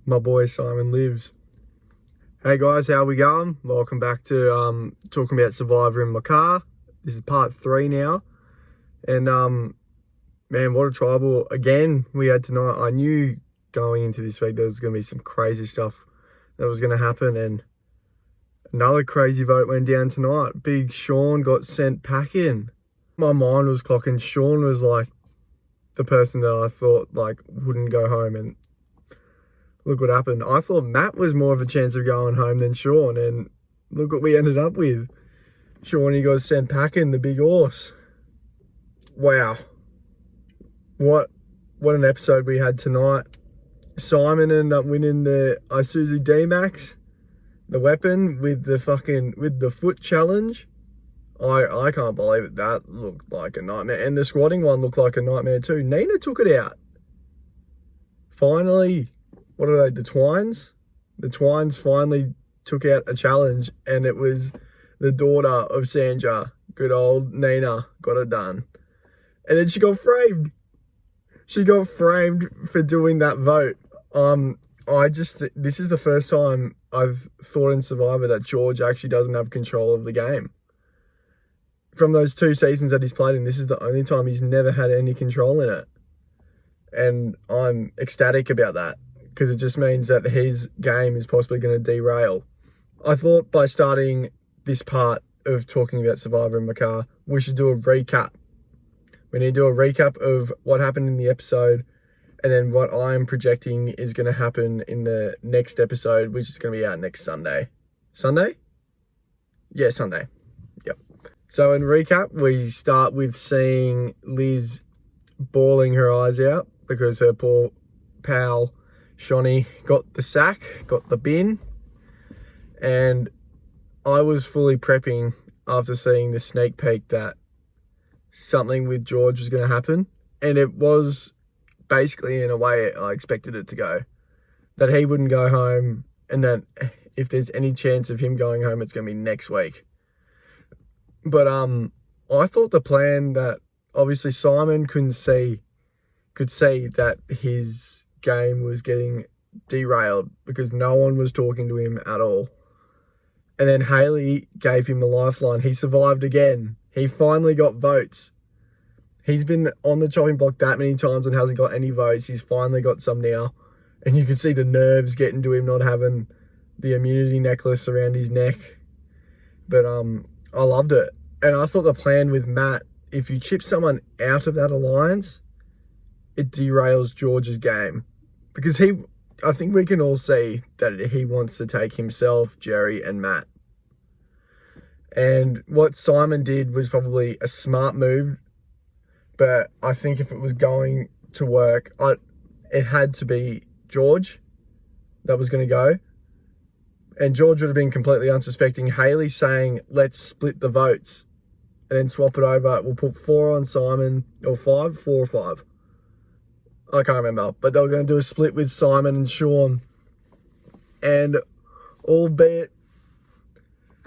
My boy Simon lives. Hey guys, how we going? Welcome back to talking about Survivor in my car. This is part 3 now. And man, what a tribal again we had tonight. I knew going into this week there was gonna be some crazy stuff that was gonna happen, and another crazy vote went down tonight. Big Sean got sent packing. My mind was clocking. Sean was like the person that I thought like wouldn't go home, and look what happened. I thought Matt was more of a chance of going home than Sean, and look what we ended up with. Shawnee got sent packing, the big horse. Wow. What an episode we had tonight. Simon ended up winning the Isuzu D-Max, the weapon with the foot challenge. I can't believe it. That looked like a nightmare. And the squatting one looked like a nightmare too. Nina took it out. Finally. What are they, the Twines? The Twines finally took out a challenge, and it was the daughter of Sandra. Good old Nina got it done. And then she got framed. She got framed for doing that vote. This is the first time I've thought in Survivor that George actually doesn't have control of the game. From those 2 seasons that he's played in, this is the only time he's never had any control in it. And I'm ecstatic about that, because it just means that his game is possibly going to derail. I thought by starting this part of talking about Survivor in my car, we should do a recap. We need to do a recap of what happened in the episode, and then what I'm projecting is going to happen in the next episode, which is going to be out next Sunday. Sunday? Yeah, Sunday. Yep. So in recap, we start with seeing Liz bawling her eyes out because her poor pal Shawnee got the sack, got the bin, and I was fully prepping after seeing the sneak peek that something with George was going to happen, and it was basically in a way I expected it to go. That he wouldn't go home, and that if there's any chance of him going home, it's going to be next week. But I thought the plan that obviously Simon could see that his game was getting derailed because no one was talking to him at all. And then Haley gave him a lifeline. He survived again. He finally got votes. He's been on the chopping block that many times and hasn't got any votes. He's finally got some now. And you can see the nerves getting to him not having the immunity necklace around his neck. But I loved it. And I thought the plan with Matt, if you chip someone out of that alliance, it derails George's game. Because I think we can all see that he wants to take himself, Jerry, and Matt. And what Simon did was probably a smart move. But I think if it was going to work, it had to be George that was going to go. And George would have been completely unsuspecting. Haley saying, let's split the votes and then swap it over. We'll put 4 on Simon, or 5, 4 or 5. I can't remember, but they were going to do a split with Simon and Sean. And albeit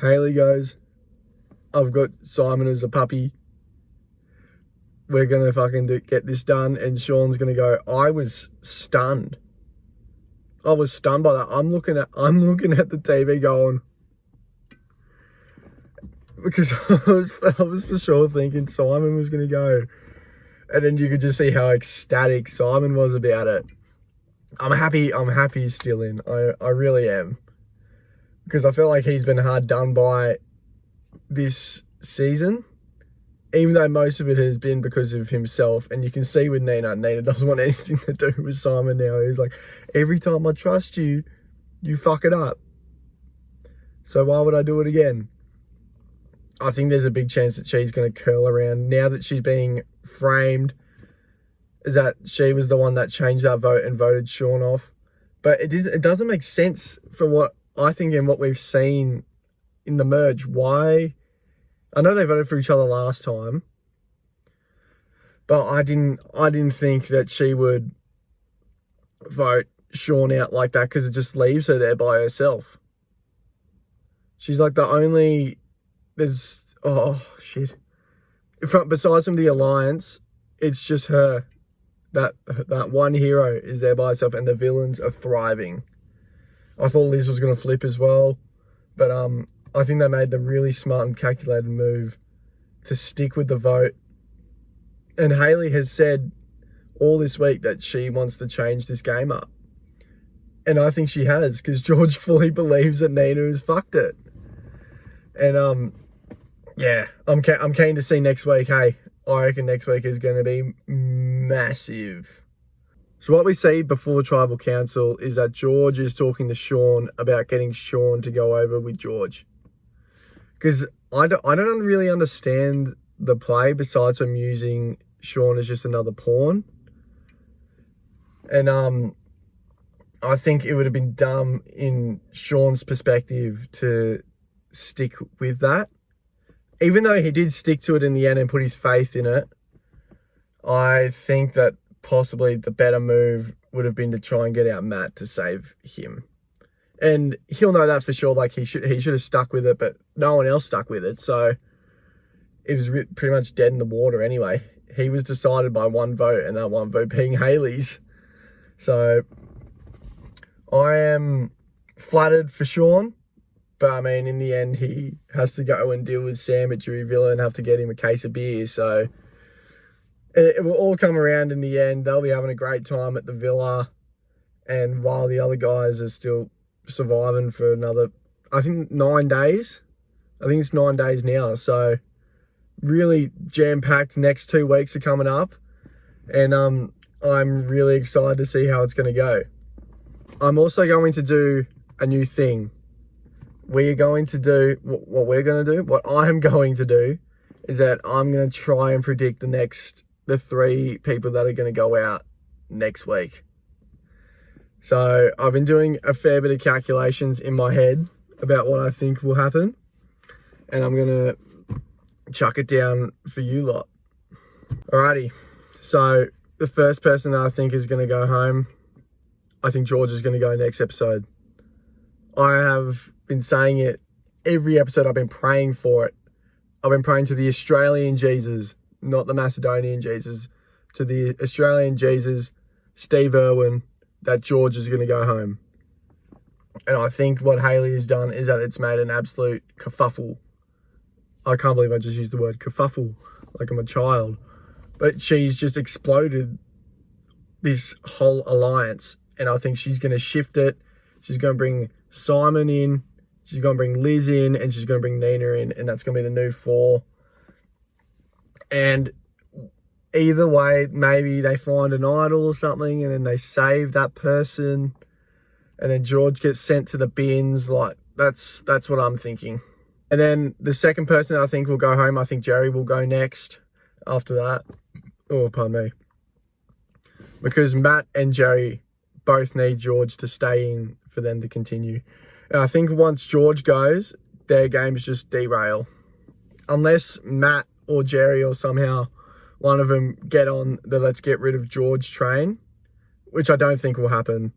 Haley goes, I've got Simon as a puppy. We're going to fucking get this done. And Sean's going to go, I was stunned. I was stunned by that. I'm looking at the TV going, because I was for sure thinking Simon was going to go. And then you could just see how ecstatic Simon was about it. I'm happy he's still in. I really am. Because I feel like he's been hard done by this season. Even though most of it has been because of himself. And you can see with Nina doesn't want anything to do with Simon now. He's like, every time I trust you, you fuck it up. So why would I do it again? I think there's a big chance that she's going to curl around now that she's being framed, is that she was the one that changed that vote and voted Sean off. But it doesn't make sense for what I think and what we've seen in the merge. Why? I know they voted for each other last time, but I didn't think that she would vote Sean out like that, because it just leaves her there by herself. She's like the only, besides from the alliance, it's just her. that one hero is there by herself and the villains are thriving. I thought Liz was going to flip as well, but I think they made the really smart and calculated move to stick with the vote. And Hayley has said all this week that she wants to change this game up. And I think she has, because George fully believes that Nina has fucked it. And yeah, I'm keen to see next week. Hey, I reckon next week is going to be massive. So what we see before Tribal Council is that George is talking to Sean about getting Sean to go over with George. Because I don't really understand the play besides him using Sean as just another pawn. And I think it would have been dumb in Sean's perspective to stick with that. Even though he did stick to it in the end and put his faith in it, I think that possibly the better move would have been to try and get out Matt to save him. And he'll know that for sure. Like, he should have stuck with it, but no one else stuck with it. So it was pretty much dead in the water anyway. He was decided by one vote, and that one vote being Hayley's. So I am flattered for Sean. But, I mean, in the end, he has to go and deal with Sam at Jury Villa and have to get him a case of beer. So it will all come around in the end. They'll be having a great time at the Villa. And while the other guys are still surviving for another, I think, 9 days. I think it's 9 days now. So really jam-packed next 2 weeks are coming up. And I'm really excited to see how it's going to go. I'm also going to do a new thing. We're going to do what we're going to do. What I'm going to do is that I'm going to try and predict the 3 people that are going to go out next week. So I've been doing a fair bit of calculations in my head about what I think will happen. And I'm going to chuck it down for you lot. Alrighty. So the first person that I think is going to go home, I think George is going to go next episode. I have been saying it every episode. I've been praying for it. I've been praying to the Australian Jesus, not the Macedonian Jesus, to the Australian Jesus, Steve Irwin, that George is going to go home. And I think what Hayley has done is that it's made an absolute kerfuffle. I can't believe I just used the word kerfuffle like I'm a child. But she's just exploded this whole alliance. And I think she's going to shift it. She's going to bring Simon in. She's going to bring Liz in. And she's going to bring Nina in. And that's going to be the new 4. And either way, maybe they find an idol or something. And then they save that person. And then George gets sent to the bins. Like, that's what I'm thinking. And then the second person I think will go home, I think Jerry will go next after that. Oh, pardon me. Because Matt and Jerry both need George to stay in for them to continue. And I think once George goes, their games just derail. Unless Matt or Jerry or somehow one of them get on the let's get rid of George train, which I don't think will happen.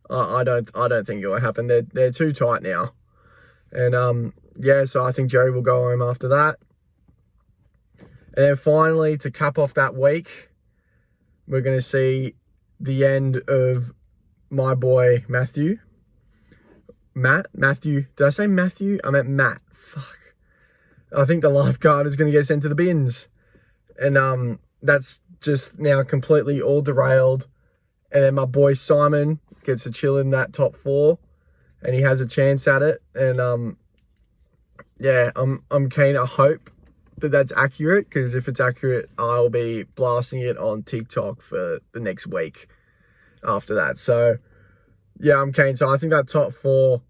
I don't think it will happen. They're too tight now. And yeah, so I think Jerry will go home after that. And then finally, to cap off that week, we're going to see the end of my boy Matthew. Matthew. Did I say Matthew? I meant Matt. Fuck. I think the lifeguard is going to get sent to the bins. And that's just now completely all derailed. And then my boy Simon gets to chill in that top 4. And he has a chance at it. And yeah, I'm keen. I hope that that's accurate. Because if it's accurate, I'll be blasting it on TikTok for the next week after that. So yeah, I'm keen. So I think that top 4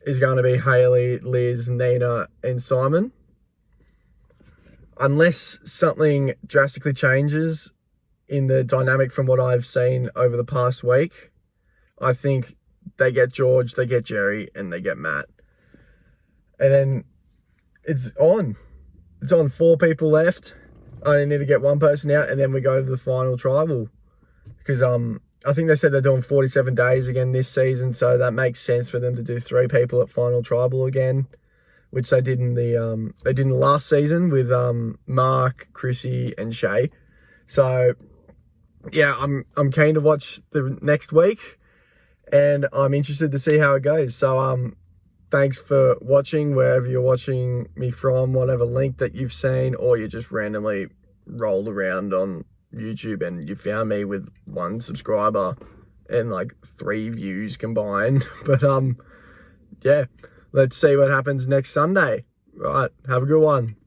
is going to be Hayley, Liz, Nina, and Simon. Unless something drastically changes in the dynamic from what I've seen over the past week, I think they get George, they get Jerry, and they get Matt. And then it's on. It's on. 4 people left. I only need to get one person out, and then we go to the final tribal. Because I think they said they're doing 47 days again this season, so that makes sense for them to do 3 people at final tribal again, which they did in the last season with Mark, Chrissy, and Shay. So yeah, I'm keen to watch the next week, and I'm interested to see how it goes. So thanks for watching wherever you're watching me from, whatever link that you've seen, or you just randomly rolled around on YouTube and you found me with 1 subscriber and like 3 views combined. But yeah, let's see what happens next Sunday. Right, have a good one.